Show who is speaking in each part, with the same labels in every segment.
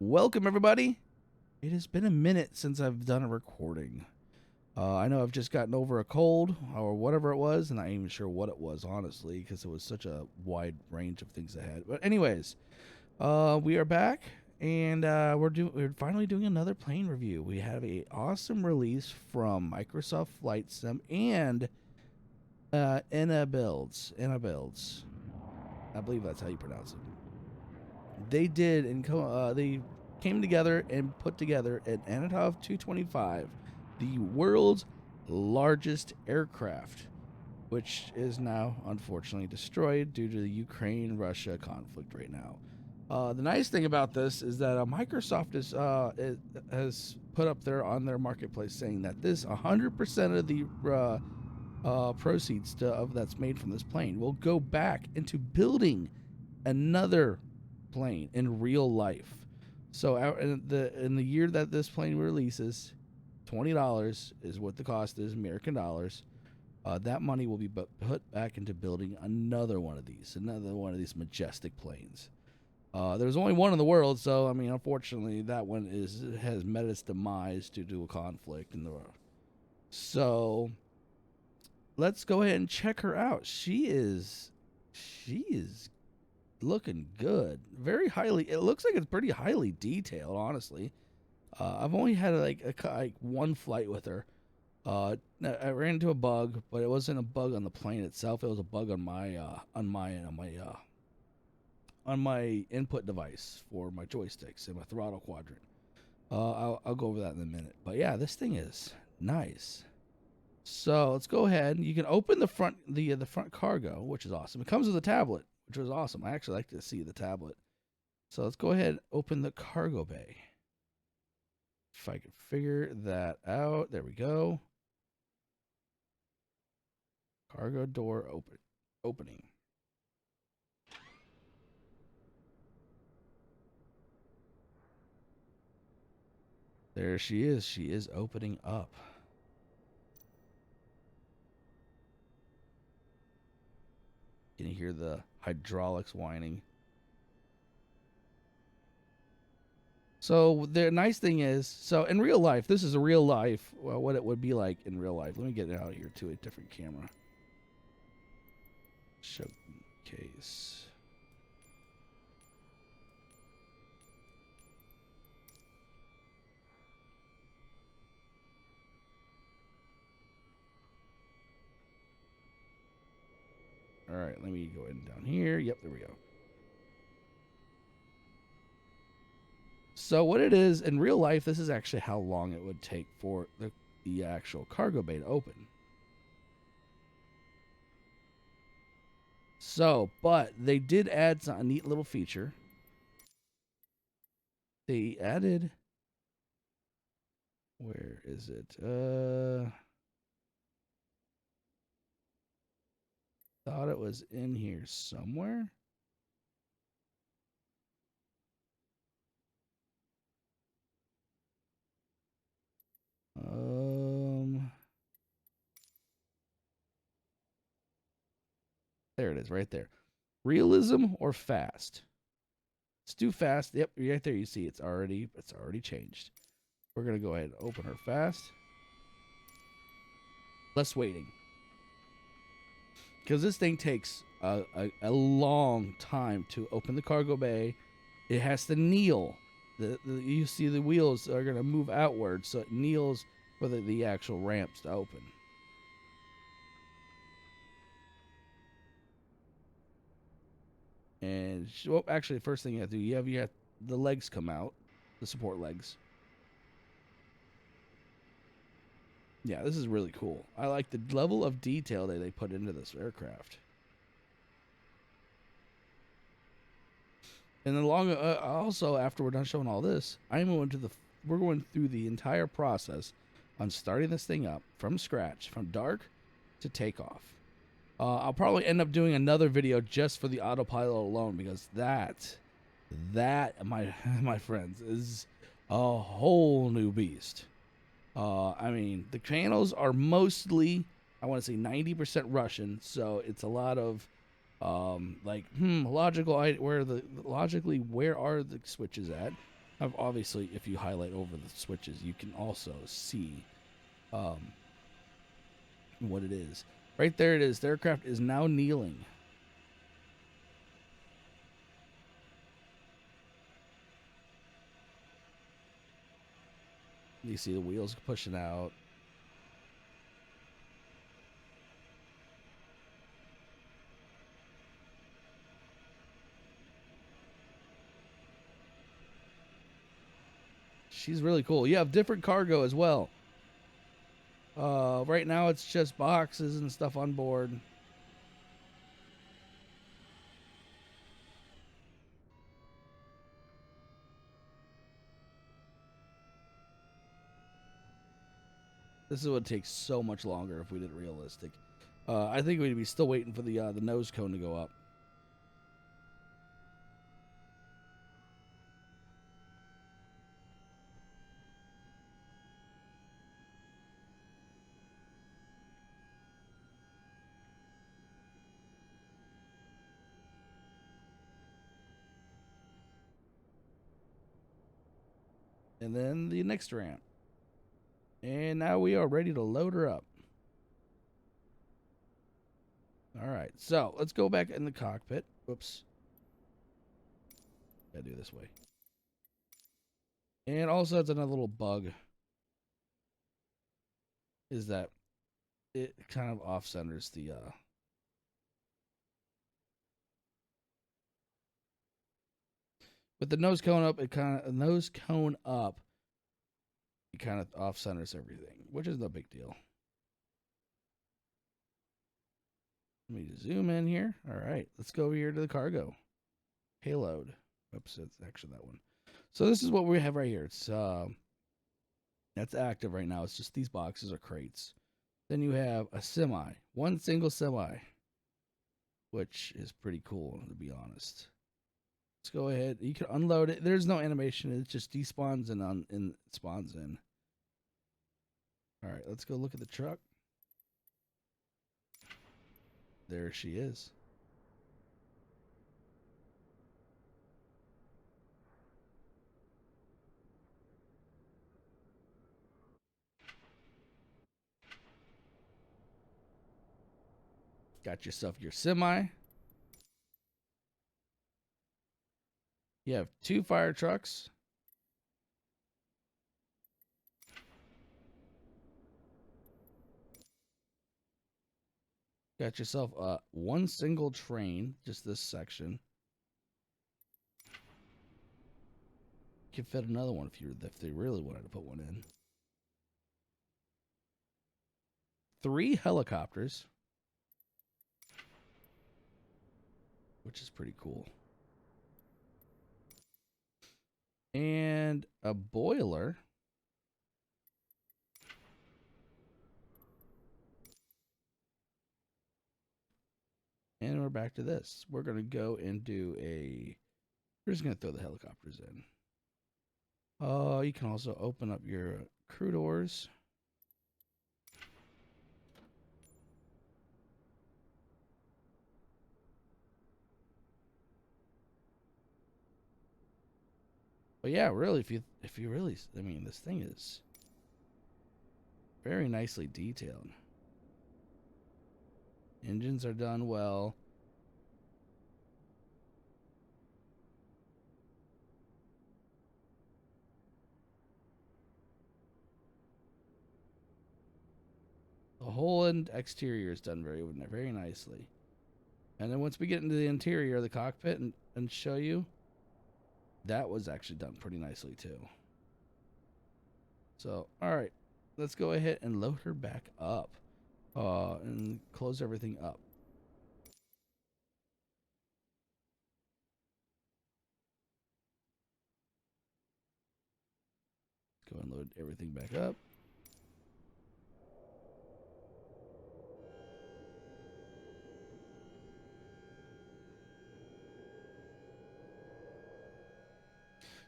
Speaker 1: Welcome, everybody. It has been a minute since I've done a recording. I know I've just gotten over a cold or whatever it was, and I ain't even sure what it was, honestly, because it was such a wide range of things I had. But anyways, we are back, and we're finally doing another plane review. We have a awesome release from Microsoft Flight Sim and Inibuilds. I believe that's how you pronounce it. They came together and put together an Antonov 225, the world's largest aircraft, which is now unfortunately destroyed due to the Ukraine-Russia conflict right now. The nice thing about this is that Microsoft has put up there on their marketplace saying that this 100% of the proceeds that's made from this plane will go back into building another plane in real life. So in the year that this plane releases, $20 is what the cost is, American dollars. That money will be put back into building another one of these majestic planes. There's only one in the world, so I mean, unfortunately, that one has met its demise due to a conflict in the world. So let's go ahead and check her out. She is looking good. Very highly. It looks like it's pretty highly detailed, honestly. I've only had like one flight with her. I ran into a bug, but it wasn't a bug on the plane itself. It was a bug on my input device for my joysticks and my throttle quadrant. I'll go over that in a minute. But yeah, this thing is nice. So let's go ahead. You can open the front cargo, which is awesome. It comes with a tablet, which was awesome. I actually like to see the tablet. So let's go ahead and open the cargo bay. If I can figure that out. There we go. Cargo door opening. There she is. She is opening up. Can you hear the hydraulics whining? So the nice thing is, so in real life, this is a real life, well, what it would be like in real life. Let me get it out here to a different camera. Showcase. All right, let me go in down here. Yep, there we go. So what it is in real life, this is actually how long it would take for the actual cargo bay to open. So, but they did add a neat little feature. They added, where is it? Thought it was in here somewhere. There it is, right there. Realism or fast? Let's do fast. Yep, right there. You see, it's already changed. We're gonna go ahead and open her fast. Less waiting, because this thing takes a long time to open the cargo bay. It has to kneel. You see the wheels are gonna move outward, so it kneels for the actual ramps to open. And well, actually, the first thing you have to do, you have the legs come out, the support legs. Yeah, this is really cool. I like the level of detail that they put into this aircraft. And then also after we're done showing all this, we're going through the entire process on starting this thing up from scratch, from dark to takeoff. I'll probably end up doing another video just for the autopilot alone, because that my friends is a whole new beast. I mean, the channels are mostly, I want to say 90% Russian, so it's a lot of where are the switches at? Obviously, if you highlight over the switches, you can also see what it is. Right there it is. The aircraft is now kneeling. You see the wheels pushing out. She's really cool. You have different cargo as well. Right now it's just boxes and stuff on board. This is what takes so much longer if we did it realistic. I think we'd be still waiting for the nose cone to go up. And then the next ramp. And now we are ready to load her up. All right, so let's go back in the cockpit. Whoops. Gotta do it this way. And also, it's another little bug. Is that it kind of off centers the with the nose cone up, it kind of off centers everything, which is no big deal. Let me zoom in here. All right, let's go over here to the cargo payload. Oops, it's actually that one. So this is what we have right here. It's that's active right now. It's just these boxes are crates. Then you have a semi, one single semi, which is pretty cool to be honest. Let's go ahead. You can unload it. There's no animation. It just despawns and spawns in. All right, let's go look at the truck. There she is. Got yourself your semi. You have 2 fire trucks. Got yourself one single train, just this section. You can fit another one if they really wanted to put one in. 3 helicopters, which is pretty cool. And a boiler. And we're back to this. We're going to go and do we're just going to throw the helicopters in. You can also open up your crew doors. But yeah, really, if you really, I mean, this thing is very nicely detailed. Engines are done well. The whole exterior is done very nicely. And then once we get into the interior of the cockpit and show you, that was actually done pretty nicely too. So, all right, let's go ahead and load her back up and close everything up. Go and load everything back up.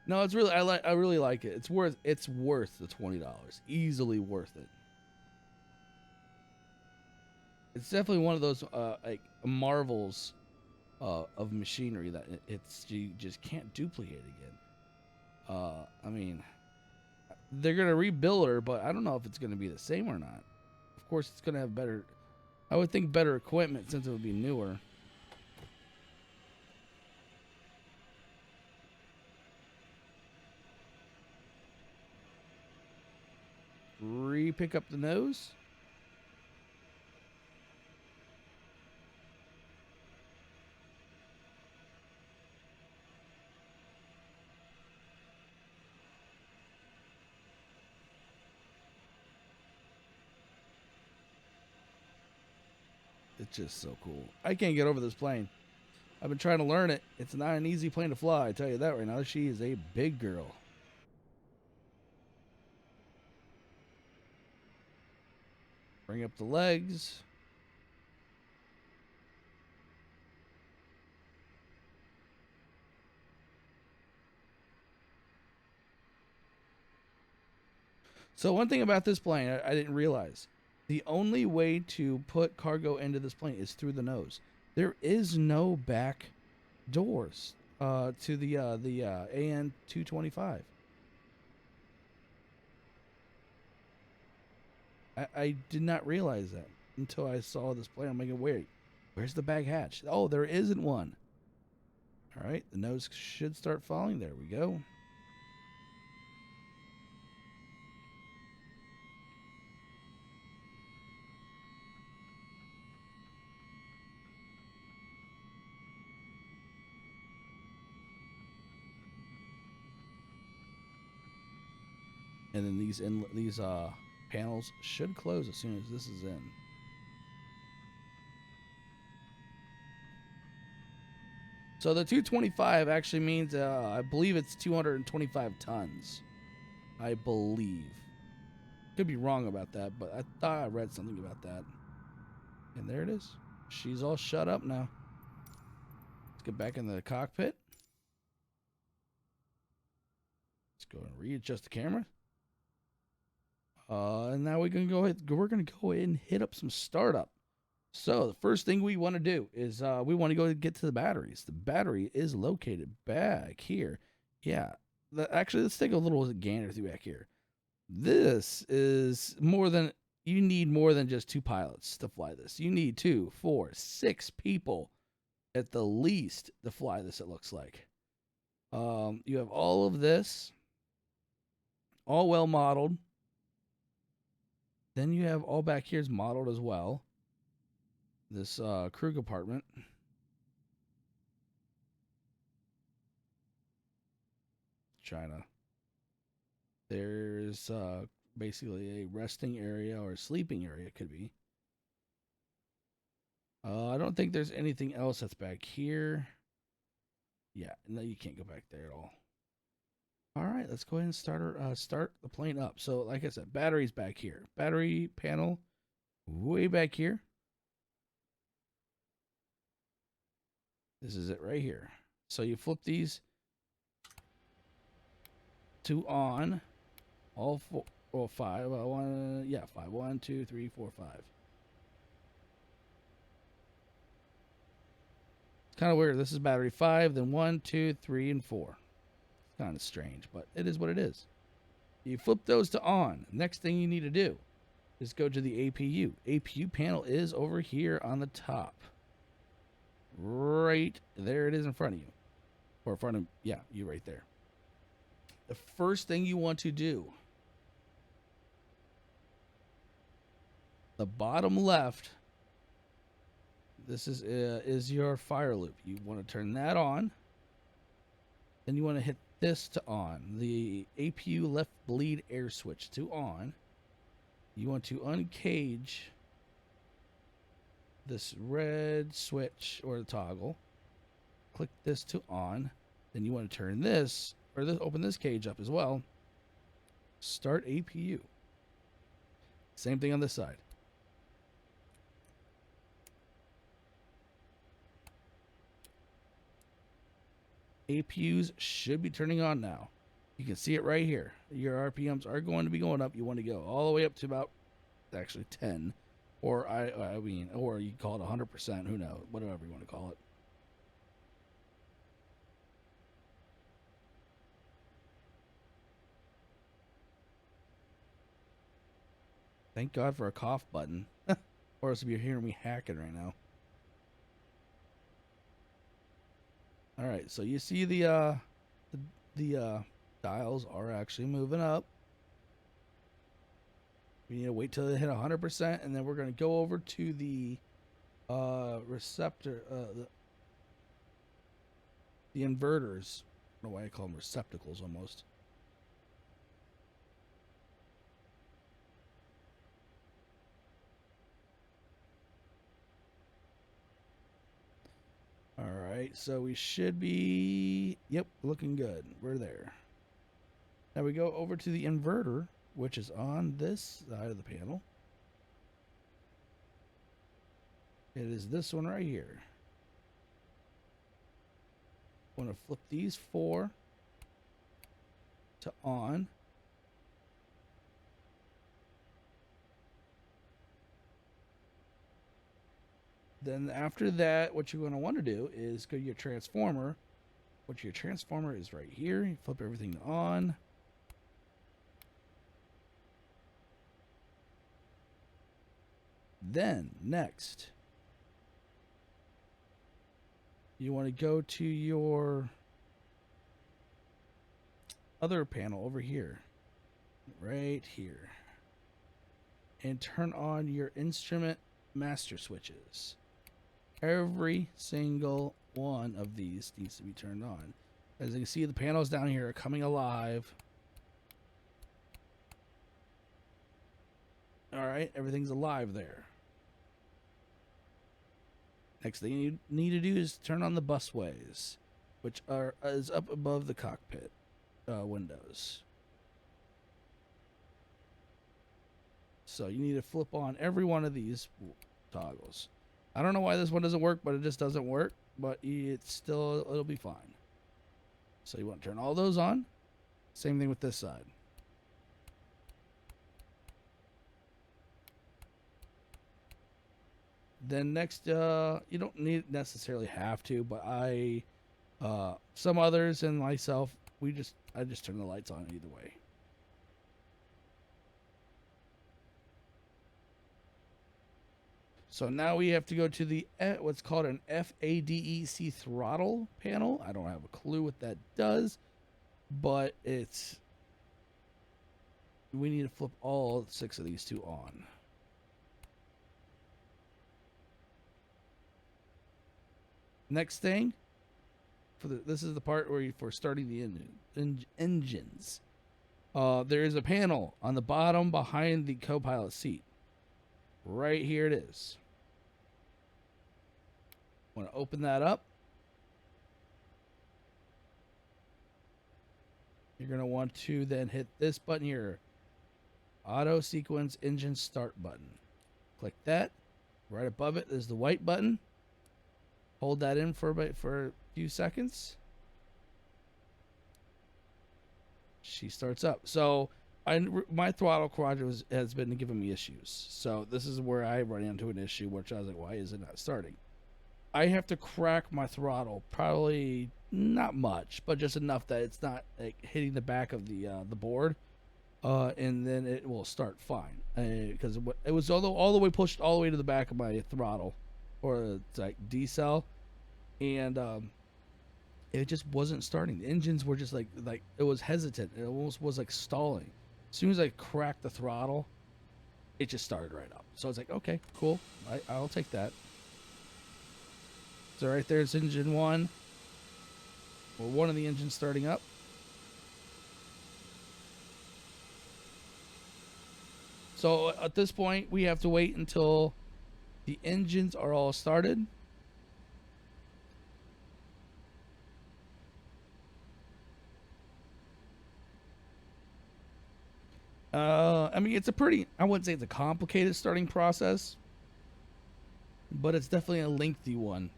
Speaker 1: No, it's really I really like it. It's worth the $20. Easily worth it. It's definitely one of those like marvels of machinery that you just can't duplicate again. I mean, they're gonna rebuild her, but I don't know if it's gonna be the same or not. Of course, it's gonna have better. I would think better equipment since it would be newer. Re-pick up the nose. It's just so cool. I can't get over this plane. I've been trying to learn it. It's not an easy plane to fly, I tell you that right now. She is a big girl. Bring up the legs. So one thing about this plane I didn't realize. The only way to put cargo into this plane is through the nose. There is no back doors to the AN-225. I did not realize that until I saw this plane. I'm like, wait, where's the bag hatch? Oh, there isn't one. All right, the nose should start falling. There we go. And then these panels should close as soon as this is in. So the 225 actually means, I believe it's 225 tons. I believe. Could be wrong about that, but I thought I read something about that. And there it is. She's all shut up now. Let's get back in the cockpit. Let's go and readjust the camera. And now we're gonna go ahead and hit up some startup. So the first thing we want to do is we want to go get to the batteries. The battery is located back here. Yeah. Actually, let's take a little gander through back here. This is you need more than just 2 pilots to fly this. You need 2, 4, 6 people at the least to fly this, it looks like. You have all of this, all well modeled. Then you have all back here is modeled as well. This crew compartment. China. There's basically a resting area or a sleeping area, it could be. I don't think there's anything else that's back here. Yeah, no, you can't go back there at all. All right, let's go ahead and start the plane up. So, like I said, battery's back here. Battery panel way back here. This is it right here. So you flip these to on. All 4 or 5. One, yeah, 5. 1, 2, 3, 4, 5. It's kind of weird. This is battery 5, then 1, 2, 3, and 4. It's kind of strange, but it is what it is. You flip those to on. Next thing you need to do is go to the APU. APU panel is over here on the top. Right there it is in front of you. Or in front of, yeah, you right there. The first thing you want to do, the bottom left, this is your fire loop. You want to turn that on. Then you want to hit this to on. The APU left bleed air switch to on. You want to uncage this red switch or the toggle. Click this to on. Then you want to turn this, or open this cage up as well. Start APU. Same thing on this side. APUs should be turning on now. You can see it right here. Your RPMs are going to be going up. You want to go all the way up to about, actually 10, or or you call it 100%. Who knows? Whatever you want to call it. Thank God for a cough button. Or else you'd be hearing me hacking right now. All right, so you see the dials are actually moving up. We need to wait till they hit 100%, and then we're going to go over to the receptor, the inverters. I don't know why I call them receptacles almost. All right, so we should be, yep, looking good. We're there. Now we go over to the inverter, which is on this side of the panel. It is this one right here. I want to flip these 4 to on. Then after that, what you're going to want to do is go to your transformer, which your transformer is right here. You flip everything to on. Then next, you want to go to your other panel over here, right here, and turn on your instrument master switches. Every single one of these needs to be turned on. As you can see, the panels down here are coming alive. All right, everything's alive there. Next thing you need to do is turn on the busways, which is up above the cockpit windows. So you need to flip on every one of these toggles. I don't know why this one doesn't work, but it just doesn't work. But it'll be fine. So you want to turn all those on. Same thing with this side. Then next, you don't necessarily have to, but some others and myself, I just turn the lights on either way. So now we have to go to the what's called an FADEC throttle panel. I don't have a clue what that does, but we need to flip all 6 of these 2 on. Next thing, this is the part where for starting the engines. There is a panel on the bottom behind the co-pilot seat. Right here it is. Want to open that up. You're going to want to then hit this button here. Auto sequence engine start button. Click that. Right above it is the white button. Hold that in for a few seconds. She starts up. So my throttle quadrant has been giving me issues. So this is where I run into an issue, which I was like, why is it not starting? I have to crack my throttle, probably not much, but just enough that it's not like hitting the back of the board, and then it will start fine. Because it was all the way pushed all the way to the back of my throttle, or it's like decel, and it just wasn't starting. The engines were just like it was hesitant. It almost was like stalling. As soon as I cracked the throttle, it just started right up. So I was like, okay, cool, I'll take that. So right there's engine 1, or one of the engines starting up. So at this point, we have to wait until the engines are all started. I mean, I wouldn't say it's a complicated starting process, but it's definitely a lengthy one.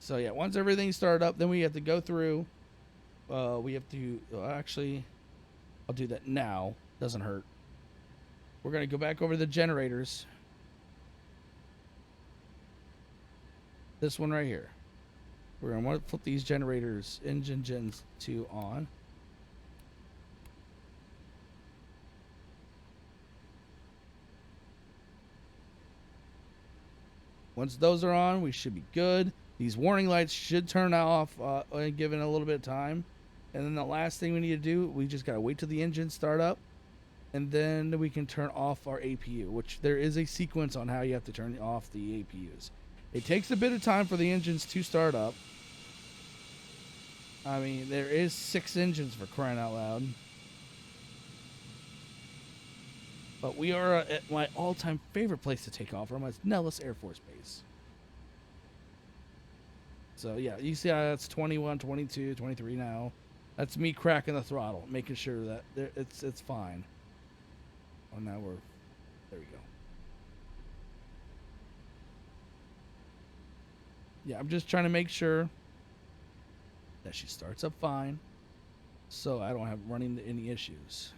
Speaker 1: So yeah, once everything's started up, then we have to actually, I'll do that now. Doesn't hurt. We're going to go back over the generators. This one right here. We're going to want to flip these generators, engine gens 2 on. Once those are on, we should be good. These warning lights should turn off given a little bit of time. And then the last thing we need to do, we just got to wait till the engines start up. And then we can turn off our APU, which there is a sequence on how you have to turn off the APUs. It takes a bit of time for the engines to start up. I mean, there is 6 engines for crying out loud. But we are at my all-time favorite place to take off from. It's Nellis Air Force Base. So, yeah, you see how that's 21, 22, 23 now. That's me cracking the throttle, making sure that it's fine. Oh, now there we go. Yeah, I'm just trying to make sure that she starts up fine, so I don't have running into any issues.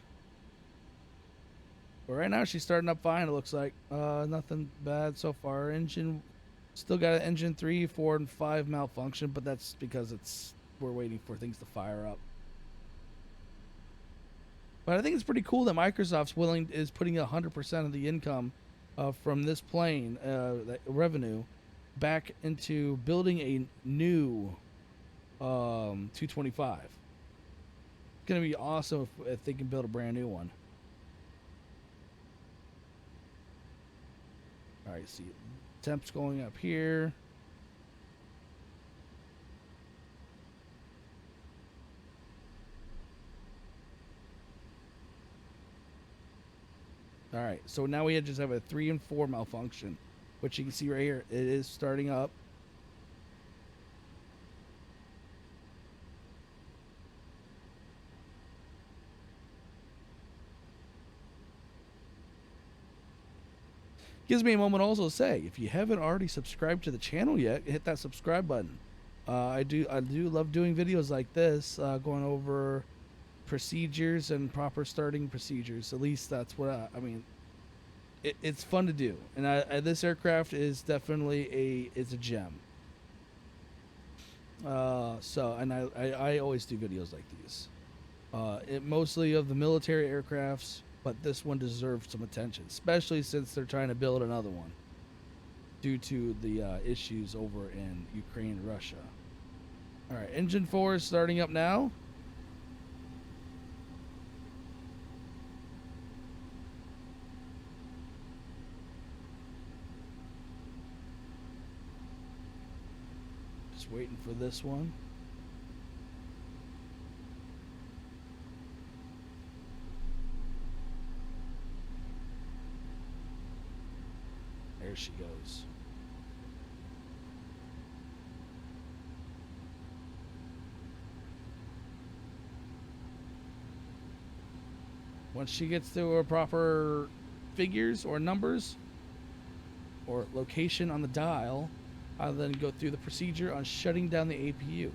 Speaker 1: But right now she's starting up fine. It looks like nothing bad so far. Engine still got an engine 3, 4, and 5 malfunction, but that's because we're waiting for things to fire up. But I think it's pretty cool that Microsoft's is putting 100% of the income from this plane, that revenue, back into building a new 225. It's gonna be awesome if they can build a brand new one. All right, see, temps going up here. All right, so now we just have a 3 and 4 malfunction, which you can see right here. It is starting up. Gives me a moment to also say, if you haven't already subscribed to the channel yet, hit that subscribe button. I do love doing videos like this, going over procedures and proper starting procedures. At least that's what I mean. It's fun to do, and this aircraft is definitely a gem. I always do videos like these. Mostly of the military aircrafts, but this one deserves some attention, especially since they're trying to build another one due to the issues over in Ukraine and Russia. All right, engine 4 is starting up now. Just waiting for this one. There she goes. Once she gets to her proper figures or numbers or location on the dial, I'll then go through the procedure on shutting down the APU.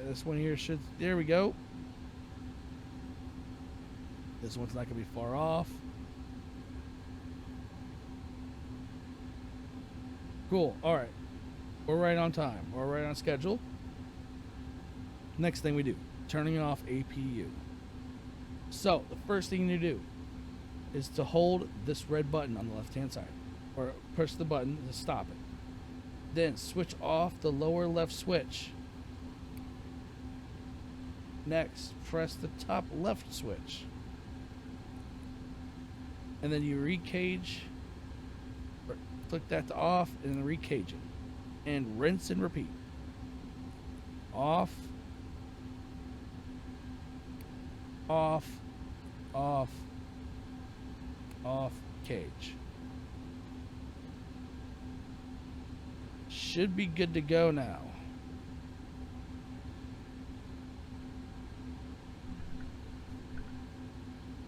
Speaker 1: This one here should, there we go. This one's not going to be far off. Cool. All right. We're right on time. We're right on schedule. Next thing we do, turning off APU. So the first thing you need to do is to hold this red button on the left-hand side, or push the button to stop it. Then switch off the lower left switch. Next, press the top left switch. And then you recage, or click that to off, and then recage it. And rinse and repeat. Off, off, off, off, cage. Should be good to go now.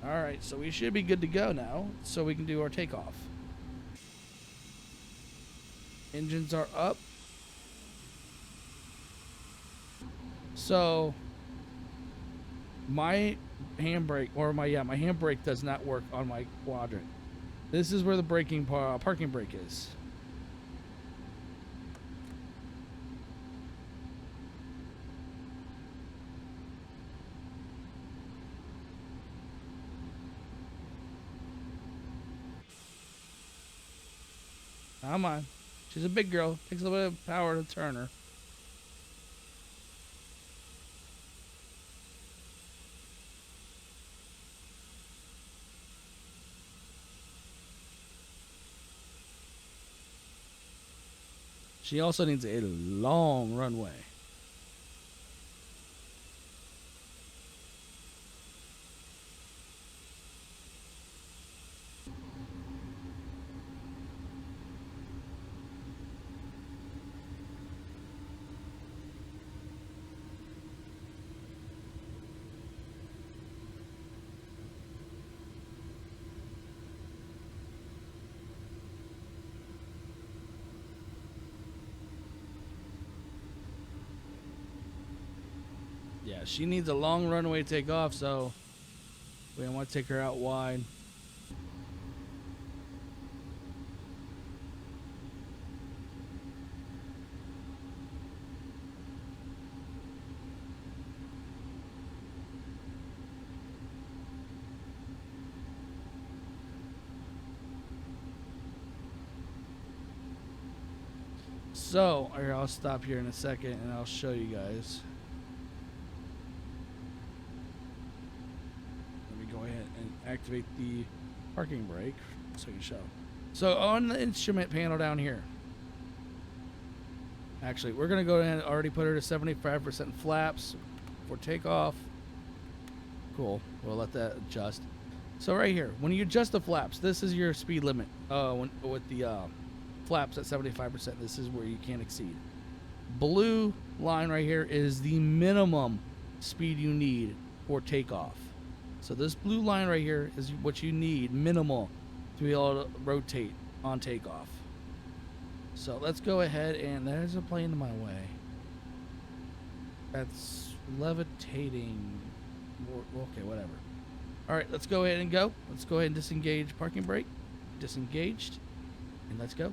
Speaker 1: Alright, so we should be good to go now, so we can do our takeoff. Engines are up. So my handbrake, or my handbrake does not work on my quadrant. This is where the parking brake is. Come on. She's a big girl. Takes a little bit of power to turn her. She also needs a long runway. Yeah, she needs a long runway to take off, so we don't want to take her out wide. So, I'll stop here in a second and I'll show you guys. Let me go ahead and activate the parking brake so you can show. So, on the instrument panel down here, actually, we're going to go ahead and already put her to 75% flaps for takeoff. Cool. We'll let that adjust. So, right here, when you adjust the flaps, this is your speed limit with the flaps at 75%. This is where you can't exceed. Blue line right here is the minimum speed you need for takeoff. So this blue line right here is what you need minimal to be able to rotate on takeoff. So let's go ahead, and there's a plane in my way. That's levitating. Okay, whatever. All right, let's go ahead and go. Let's go ahead and disengage parking brake. Disengaged, and let's go.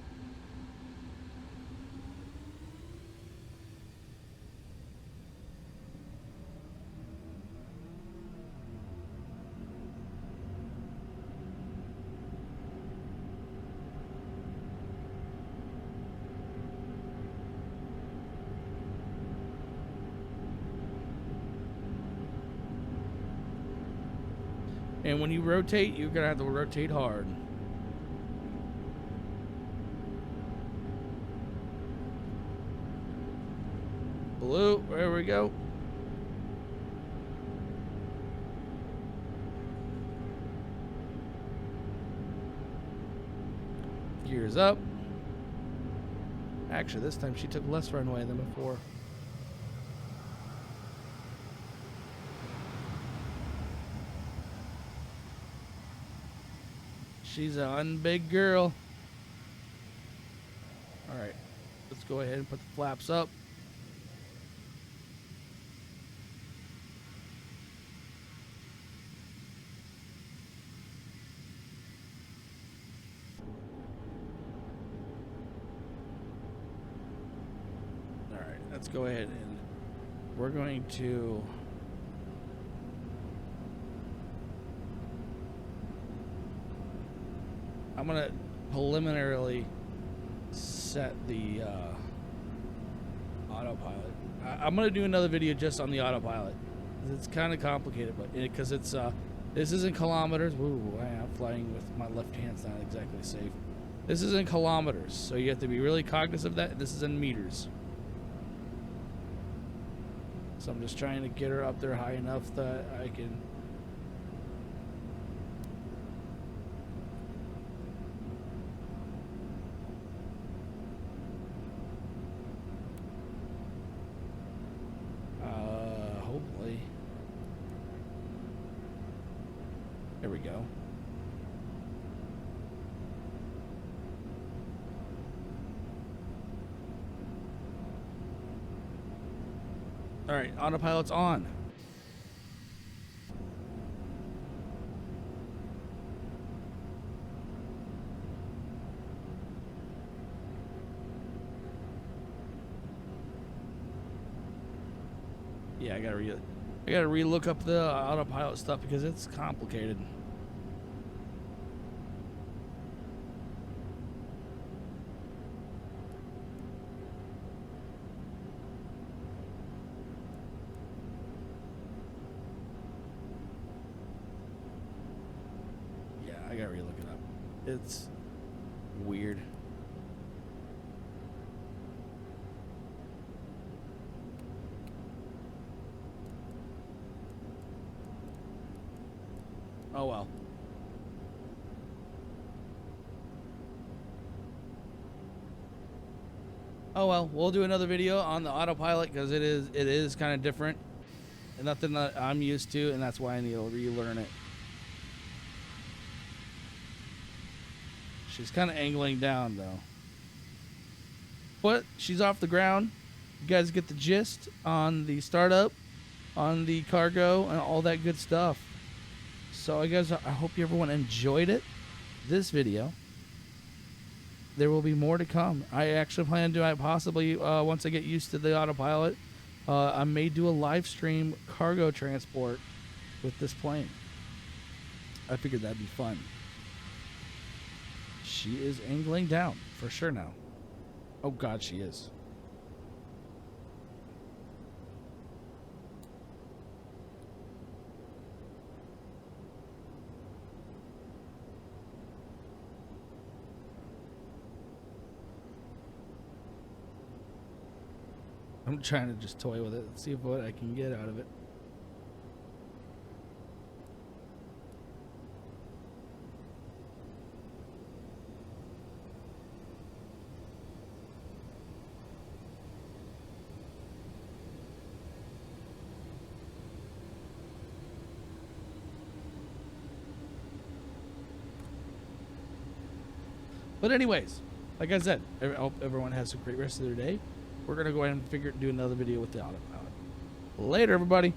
Speaker 1: And when you rotate, you're going to have to rotate hard. Blue, there we go. Gears up. Actually, this time she took less runway than before. She's a big girl. All right, let's go ahead and put the flaps up. All right, let's go ahead and we're going to I'm gonna preliminarily set the autopilot. I'm gonna do another video just on the autopilot. It's kind of complicated, but because it's this is in kilometers. Ooh, I'm flying with my left hand's not exactly safe. This is in kilometers, so you have to be really cognizant of that. This is in meters. So I'm just trying to get her up there high enough that I can. Hopefully. There we go. All right, autopilot's on. Yeah, I gotta re-look up the autopilot stuff because it's complicated. Yeah, I gotta re-look it up. It's weird. Oh well. Oh well, we'll do another video on the autopilot because it is kind of different and nothing that I'm used to, and that's why I need to relearn it. She's kind of angling down though, but she's off the ground. You guys get the gist on the startup, on the cargo, and all that good stuff. So, guys, I hope everyone enjoyed it. This video. There will be more to come. I actually plan to possibly, once I get used to the autopilot, I may do a live stream cargo transport with this plane. I figured that'd be fun. She is angling down for sure now. Oh, God, she is. I'm trying to just toy with it and see what I can get out of it. But anyways, like I said, I hope everyone has a great rest of their day. We're going to go ahead and do another video with the autopilot. Later, everybody.